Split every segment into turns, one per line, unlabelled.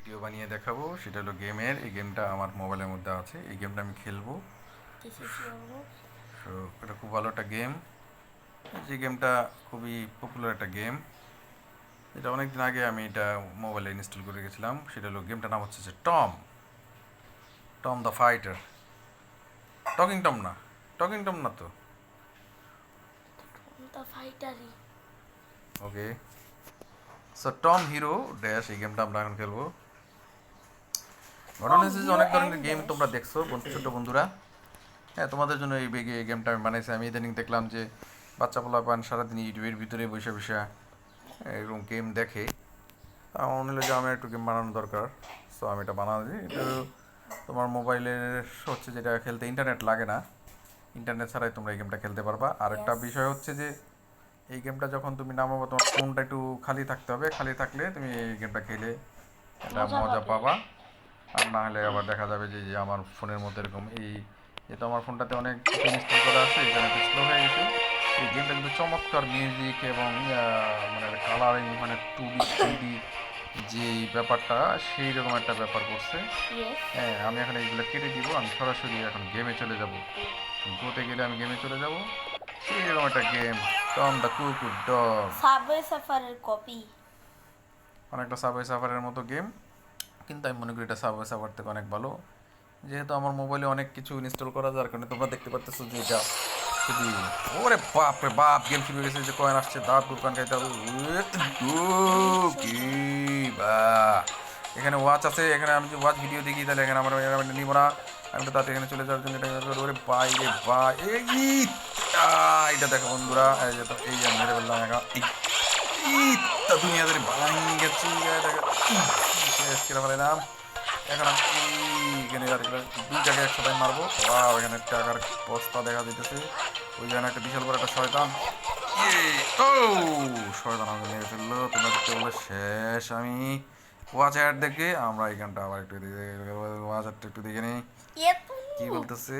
Video বানিয়ে দেখাবো, সেটা হলো গেমের। এই গেমটা আমার মোবাইলের মধ্যে আছে, এই গেমটা আমি খেলবো। সো এটা খুব ভালো একটা গেম। যে গেমটা খুবই পপুলার একটা গেম, এটা অনেক দিন আগে আমি এটা মোবাইলে ইনস্টল করে গেছিলাম। সেটা হলো গেমটার নাম হচ্ছে যে Tom Tom the fighter. Talking Tom না তো। ওকে, সো টম হিরো ড্যাশ, এই গেমটা আমরা এখন খেলবো। ঘটনা হচ্ছে যে অনেক ধরনের গেম তোমরা দেখছো ছোট বন্ধুরা। হ্যাঁ, তোমাদের জন্য এই বেগে এই গেমটা আমি বানাইছি। আমি ইদানিং দেখলাম যে বাচ্চা পোলাপান সারাদিন ইউটিউবের ভিতরে বসে বসে এরকম গেম দেখে। আমার মনে হলো যে আমার একটু গেম বানানো দরকার। সো আমি এটা বানাচ্ছি। এটা তোমার মোবাইলের হচ্ছে যেটা খেলতে ইন্টারনেট লাগে না, ইন্টারনেট ছাড়াই তোমরা এই গেমটা খেলতে পারবা। আর একটা বিষয় হচ্ছে যে এই গেমটা যখন তুমি নামাবো তোমার ফোনটা একটু খালি থাকতে হবে। খালি থাকলে তুমি এই গেমটা খেলে একটা মজা পাবা। আর না হলে আবার দেখা যাবে যে আমার ফোনের মধ্যে এরকম এই যেহেতু আমার ফোনটাতে অনেক কিছু ইনস্টল করা আছে, এই জন্য একটু স্লো হয়ে গেছে। এই গেমটা কিন্তু চমৎকার মিউজিক এবং মানে কালারিং, মানে 2D 3D যে ব্যাপারটা, সেই রকম একটা ব্যাপার করছে। হ্যাঁ, আমি এখন এইগুলো কেটে দিব, আমি সরাসরি এখন গেমে চলে যাব। গোতে গেলে আমি গেমে চলে যাব। সেই রকম একটা গেম, টম দ্য কুকুর ডগ।
সাবওয়ে সাফারের কপি।
অনেকটা সাবওয়ে সাফারের মতো গেম, কিন্তু আমি মনে করি এটা সাবওয়ে সাফার থেকে অনেক ভালো। যেহেতু আমার মোবাইলে অনেক কিছু ইনস্টল করা, যার কারণে তোমরা দেখতে পারতেছো যে এটা খুবই, ওরে বাপ রে বাপ, গেম শুরু হয়ে গেছে। যে কয়েন আসছে, দাঁত দোকান খাইতে হবে। কি বা, এখানে ওয়াচ আছে। এখানে আমি যদি ওয়াচ ভিডিও দেখি তাহলে এখানে আমার নিব না। আমি তো তাতে এখানে চলে যাওয়ার জন্য এটা ওরে বাই রে বাই। এটা দেখো বন্ধুরা, এই যে তো এই যে আমি মেরে বললাম এখন তা দুনিয়াদের ভাঙি গেছি। দেখো শেষ করে ফেলাম। এখন আমি এখানে দুই জায়গায় একসাথে মারবো। ওয়াও, এখানে টাকার বস্তা দেখা দিতেছে। ওই জায়গায় একটা বিশাল বড় একটা শয়তান। ও শয়তান আমাকে মেরে ফেললো। তোমরা দেখতে বলে শেষ। আমি ওয়াচ অ্যাড দেখে আমরা এখানটা আবার একটু ওয়াচ অ্যাডটা একটু দেখে নিই কি বলতেছে।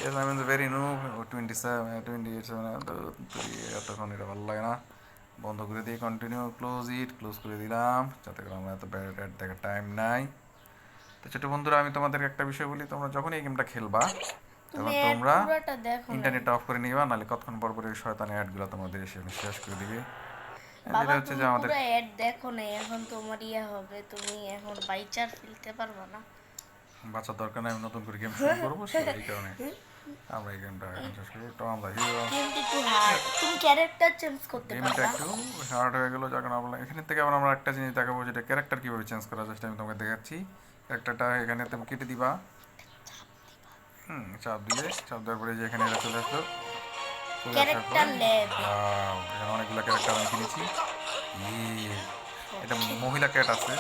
Yes, I'm in the very new 27 তো এতক্ষণ এটা ভালো লাগে না। বন্ধ করে দিয়ে কন্টিনিউ ক্লোজ করে দিলাম, যাতে করে আমরা এত ব্যাড অ্যাড দেখার টাইম নাই। তো ছোটো বন্ধুরা, আমি তোমাদেরকে একটা বিষয় বলি, তোমরা যখন এই গেমটা খেলবা তখন তোমরা ইন্টারনেট অফ করে নিবা, নাহলে কতক্ষণ পর পর এই শয়তান অ্যাডগুলো তোমাদের এসে শেষ করে দিবে। যেটা হচ্ছে যে আমাদের
অ্যাড দেখো না, এখন তোমার হবে, তুমি এখন বাইচার ফেলতে পারবে না।
বাঁচার দরকার নেই, আমি নতুন করে গেম শুরু করবো। এই কারণে আমরা এই গেমটা এখন শেষ করবো। তো আমরা হিরো,
তুমি ক্যারেক্টার চেঞ্জ করতে
গেমটা একটু হার্ড হয়ে গেলো, যখন আমরা এখান থেকে আবার আমরা একটা জিনিস দেখাবো, যেটা ক্যারেক্টার কীভাবে চেঞ্জ করা যায় সেটা আমি তোমাকে দেখাচ্ছি। ক্যারেক্টারটা এখানে তুমি কেটে দিবা। চাপ দেওয়ার পরে যে এখানে এটা চলে আসলো। এখানে অনেকগুলো ক্যারেক্টার আমি কিনেছি। এটা মহিলা ক্যাট আছে।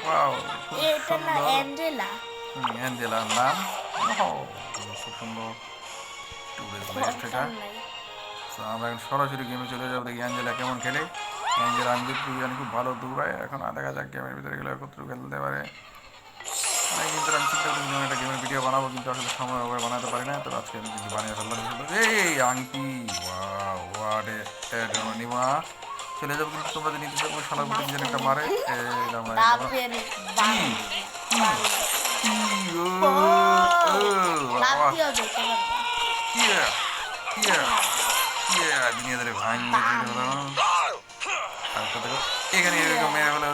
ওয়াও, খুব সুন্দর। অ্যাঞ্জেলার নাম। খুব সুন্দর। এটা আমরা এখন সরাসরি গেমে চলে যাবো, দেখি অ্যাঞ্জেলা কেমন খেলে। অ্যাঞ্জেলা আমি দেখি খুব ভালো দৌড়ায়। এখন দেখা যাক গেমের ভিতরে গেলে একত্র খেলতে পারে। অনেক দিন ধরে আমি চিন্তা করছি একটা গেমের ভিডিও বানাবো, কিন্তু আসলে সময় ওভাবে বানাতে পারি না। তো আজকে আমি কিন্তু বানিয়ে ফেললাম। এই আংটি, ওয়াডে নিমা চলে যাবো। কিন্তু তোমরা যদি নিতে চাও সালার মধ্যে যেন একটা মারে। দুনিয়াদের ভাঙিয়ে এখানে এরকম মেরে ফেলে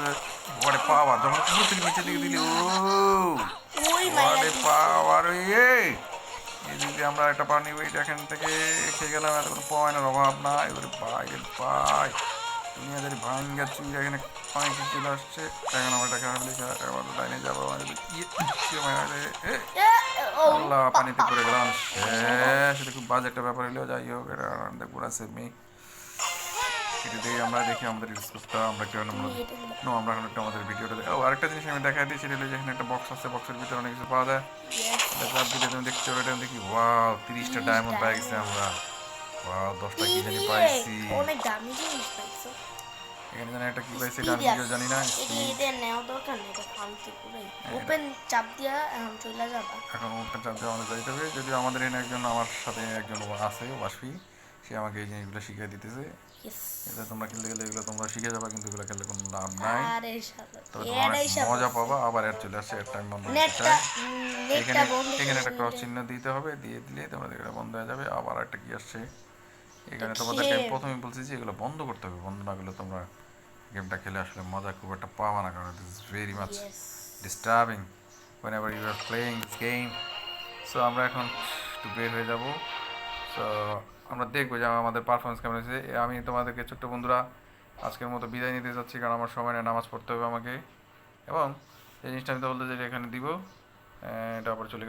ওরে পাওয়ার, যখন উপর থেকে নিচে দিকে দিলি ওরে পাওয়ার। এই যদি আমরা একটা পানি ওয়েট এখান থেকে খেয়ে গেলাম, এত কোনো পয়েন্টের অভাব নাই। ওরে পাই দুনিয়াদের ভাঙ্গা চুই এখানে পানিতে চলে আসছে। এখন আমার এটা খারাপ লিখা এবার লাইনে যাবো। আল্লাহ, পানিতে পড়ে গেলাম, শেষ। এটা খুব বাজে একটা ব্যাপার হইলো। যাই হোক, এটা দেখবো আছে মেয়ে এটা দিয়ে আমরা দেখি আমাদের স্কোপটা আমরা কেন আমরা এখন একটু আমাদের ভিডিওটা দেখি। আরেকটা জিনিস আমি দেখাই দিই, সেটা হলো যেখানে একটা বক্স আছে, বক্সের ভিতরে অনেক কিছু পাওয়া যায়। এটা চাপ দিলে তুমি দেখতে পারো। এটা দেখি ওয়াও, 30টা ডায়মন্ড পাই গেছে আমরা। ওয়াও, 10টা কি জানি পাইছি।
অনেক দামি জিনিস পাইছো।
এখানে জানি একটা কি পাইছি, এটা আমি নিজেও জানি না।
স্পিডে নেওয়া দরকার নেই, এটা ফালতু পুরাই। ওপেন চাপ দিয়া এখন চলে যাবা।
এখন ওপেন চাপ দিয়ে আমাদের যাইতে হবে। যদিও আমাদের এখানে একজন আমার সাথে একজন আছে ওয়াসফি, সে আমাকে এই জিনিসগুলো শিখিয়ে দিতেছে।
Yes.
এটা তোমরা খেলতে গেলে এগুলো তোমরা শিখে যাবে, কিন্তু এগুলো খেললে কোনো লাভ নাই।
আরে শালা
তবে তোমরা অনেক
এটাই শালা
মজা পাবা। আবার এর চলে আসছে, এর টাইম বন্ধ হতে
নেটটা
চায়।
নেটটা
এখানে
বন্ধ
এখানে
করে
একটা ক্রস
দিলে।
চিহ্ন দিতে হবে, দিয়ে দিলে তোমরা এটা বন্ধ হয়ে যাবে। আবার একটা কি আসছে এখানে,
তো
তোমাদেরকে আমি
খেয়ে-
প্রথমেই বলছি যে এগুলো বন্ধ করতে হবে। বন্ধ না করলে তোমরা গেমটা খেলে আসলে মজা খুব একটা পাওয়া না, কারণ this is very much
Yes.
Disturbing whenever you are playing this game. So আমরা এখন একটু বের হয়ে যাব। সো আমরা দেখবো যে আমাদের পারফরমেন্স কেমন হয়েছে। আমি তোমাদেরকে ছোট্ট বন্ধুরা আজকের মতো বিদায় নিতে যাচ্ছি, কারণ আমার সময় নেই, নামাজ পড়তে হবে আমাকে। এবং এই জিনিসটা আমি তো বলতে চাই যে এখানে দিব, এটা আবার চলে গেলে